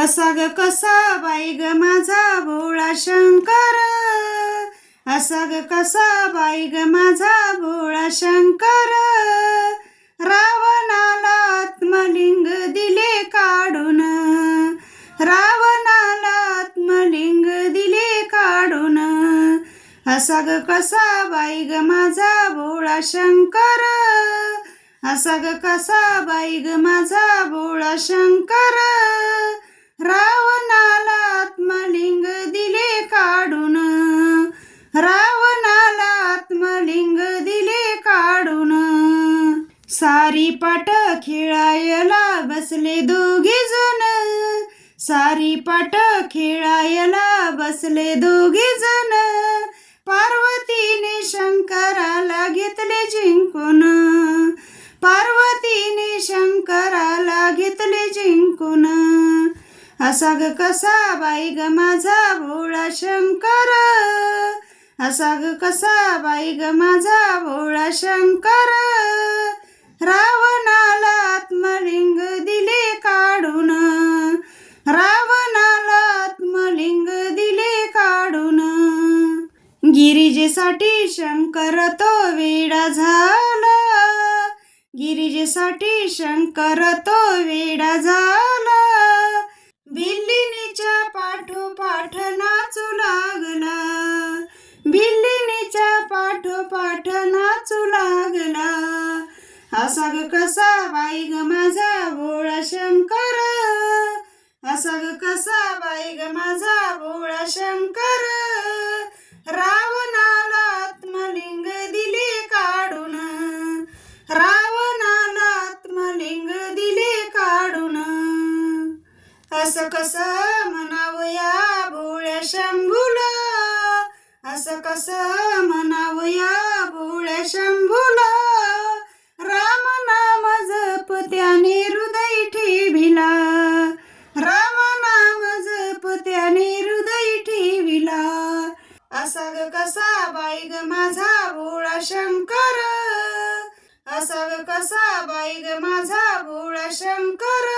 असा ग कसा बाई ग माझा भोळा शंकर, असा ग कसा बाई ग माझा भोळा शंकर. रावणाला आत्मलिंग दिले काढून, रावणाला आत्मलिंग दिले काढून. असा ग कसा बाई ग माझा भोळा शंकर, असा ग कसा बाई ग माझा भोळा शंकर. रावणाला आत्मलिंग दिले काढून, रावणाला आत्मलिंग दिले काढून. सारी पाट खेळायला बसले दोघे जण, सारी पाट खेळायला बसले दोघे जण. पार्वतीने शंकराला घेतले जिंकून, पार्वतीने शंकराला घेतले जिंकून. असा ग कसा बाई ग माझा भोळा शंकर, असा ग कसा बाई ग माझा भोळा शंकर. रावणाला आत्मलिंग दिले काढून, रावणाला आत्मलिंग दिले काढून. गिरिजेसाठी शंकर तो वेडा झाला, गिरिजेसाठी शंकर तो वेडा झाला. बिल्लिणीच्या पाठोपाठ नाचू लागला, बिल्लिणीच्या पाठोपाठ नाचू लागला. असा ग कसा बाई ग माझा भोळा शंकर, असा ग कसा बाई ग माझा भोळा शंकर. रावणाला आत्मलिंग दिले काढून, रावणाला आत्मलिंग दिले काढून. असं कसं म्हणावं या भोळ्या शंभूला, असं कसं म्हणावं या भोळ्या शंभूला. राम नाम जप त्याने हृदय ठेविला, राम नाम जप त्याने हृदय ठेविला. असा ग कसा बाई ग माझा भोळा शंकर, असा ग कसा बाई ग माझा भोळा शंकर.